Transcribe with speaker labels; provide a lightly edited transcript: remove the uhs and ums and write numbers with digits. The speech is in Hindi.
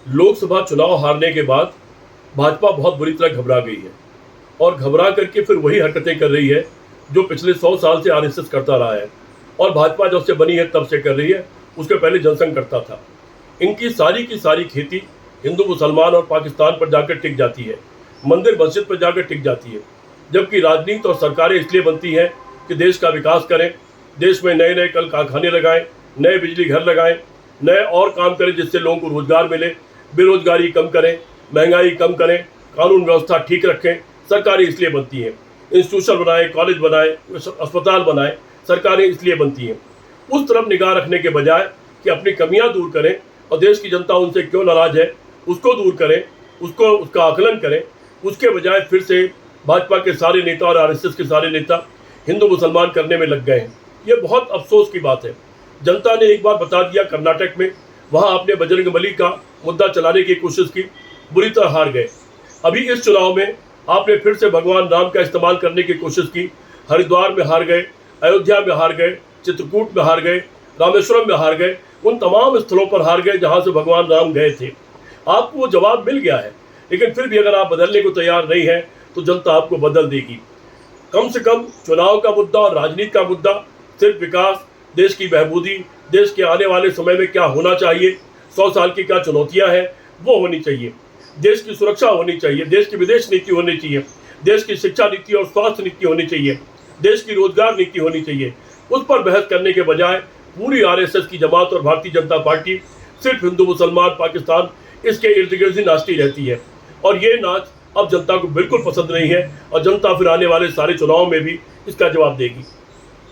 Speaker 1: लोकसभा चुनाव हारने के बाद भाजपा बहुत बुरी तरह घबरा गई है और घबरा करके फिर वही हरकतें कर रही है जो पिछले 100 साल से आरएसएस करता रहा है और भाजपा जब से बनी है तब से कर रही है। उसके पहले जनसंघ करता था। इनकी सारी की सारी खेती हिंदू मुसलमान और पाकिस्तान पर जाकर टिक जाती है, मंदिर मस्जिद पर जाकर टिक जाती है, जबकि राजनीति और सरकारें इसलिए बनती हैं कि देश का विकास करें, देश में नए नए कल कारखाने लगाएं, नए बिजली घर लगाएं, नए और काम करें जिससे लोगों को रोजगार मिले, बेरोजगारी कम करें, महंगाई कम करें, कानून व्यवस्था ठीक रखें। सरकारें इसलिए बनती हैं, इंस्टीट्यूशन बनाएं, कॉलेज बनाएं, अस्पताल बनाएं, सरकारें इसलिए बनती हैं। उस तरफ निगाह रखने के बजाय कि अपनी कमियां दूर करें और देश की जनता उनसे क्यों नाराज है उसको दूर करें, उसका आकलन करें, उसके बजाय फिर से भाजपा के सारे नेता और आरएसएस के सारे नेता हिंदू मुसलमान करने में लग गए हैं। ये बहुत अफसोस की बात है। जनता ने एक बार बता दिया कर्नाटक में, वहाँ आपने बजरंगबली का मुद्दा चलाने की कोशिश की, बुरी तरह हार गए। अभी इस चुनाव में आपने फिर से भगवान राम का इस्तेमाल करने की कोशिश की, हरिद्वार में हार गए, अयोध्या में हार गए, चित्रकूट में हार गए, रामेश्वरम में हार गए, उन तमाम स्थलों पर हार गए जहाँ से भगवान राम गए थे। आपको वो जवाब मिल गया है, लेकिन फिर भी अगर आप बदलने को तैयार नहीं है तो जनता आपको बदल देगी। कम से कम चुनाव का मुद्दा और राजनीति का मुद्दा सिर्फ विकास, देश की बहबूदी, देश के आने वाले समय में क्या होना चाहिए, 100 साल की क्या चुनौतियां हैं वो होनी चाहिए, देश की सुरक्षा होनी चाहिए, देश की विदेश नीति होनी चाहिए, देश की शिक्षा नीति और स्वास्थ्य नीति होनी चाहिए, देश की रोजगार नीति होनी चाहिए। उस पर बहस करने के बजाय पूरी आरएसएस की जमात और भारतीय जनता पार्टी सिर्फ हिंदू मुसलमान पाकिस्तान इसके इर्द गिर्द ही नाचती रहती है और ये नाच अब जनता को बिल्कुल पसंद नहीं है और जनता फिर आने वाले सारे चुनाव में भी इसका जवाब देगी।